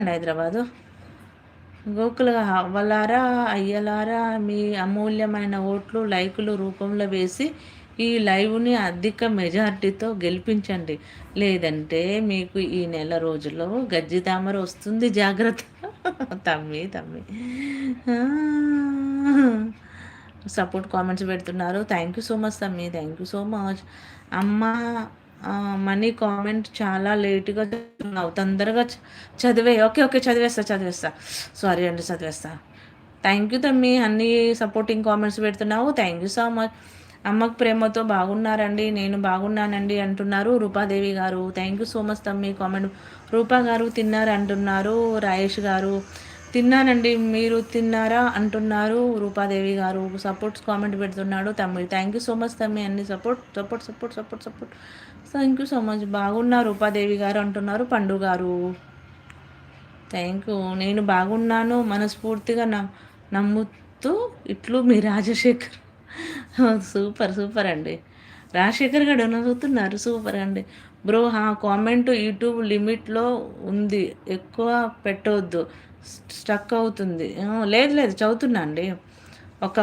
హైదరాబాదు. గోకుల అవ్వలారా, అయ్యలారా మీ అమూల్యమైన ఓట్లు, లైకులు రూపంలో వేసి ఈ లైవ్‌ని అధిక మెజారిటీతో గెలిపించండి. లేదంటే మీకు ఈ నెల రోజుల్లో గజ్జి తామర వస్తుంది జాగ్రత్త. తమ్మి, తమ్మి. ఆ! సపోర్ట్ కామెంట్స్ పెడుతున్నారు. థ్యాంక్ యూ సో మచ్ తమ్మి. Thank you so much. అమ్మ మనీ కామెంట్ చాలా లేట్‌గా చదువుతున్నావు. తొందరగా చదివేయి. ఓకే. ఓకే. చదివేస్తా. సారీ అండి. చదివేస్తా. థ్యాంక్ యూ తమ్మి. అన్నీ సపోర్టింగ్ కామెంట్స్ పెడుతున్నావు. Thank you so much. అమ్మకు ప్రేమతో బాగున్నారండి. నేను బాగున్నానండి అంటున్నారు రూపాదేవి గారు. థ్యాంక్ యూ సో మచ్ తమ్మి కామెంట్. రూపా గారు తిన్నారంటున్నారు. రాయేష్ గారు తిన్నానండి. మీరు తిన్నారా అంటున్నారు రూపాదేవి గారు. సపోర్ట్స్ కామెంట్ పెడుతున్నాడు తమ్మి. థ్యాంక్ యూ సో మచ్ తమ్మి. అన్ని support. Thank you so much. బాగున్నా రూపాదేవి గారు అంటున్నారు పండు గారు. Thank you. నేను బాగున్నాను మనస్ఫూర్తిగా నమ్ముతూ ఇట్లు మీ రాజశేఖర్. సూపర్ అండి. రాజశేఖర్ గారు నవ్వుతున్నారు. సూపర్ అండి. బ్రో కామెంట్ యూట్యూబ్ లిమిట్లో ఉంది, ఎక్కువ పెట్టవద్దు, స్టక్ అవుతుంది. లేదు చదువుతున్నా అండి. ఒకప్పుడు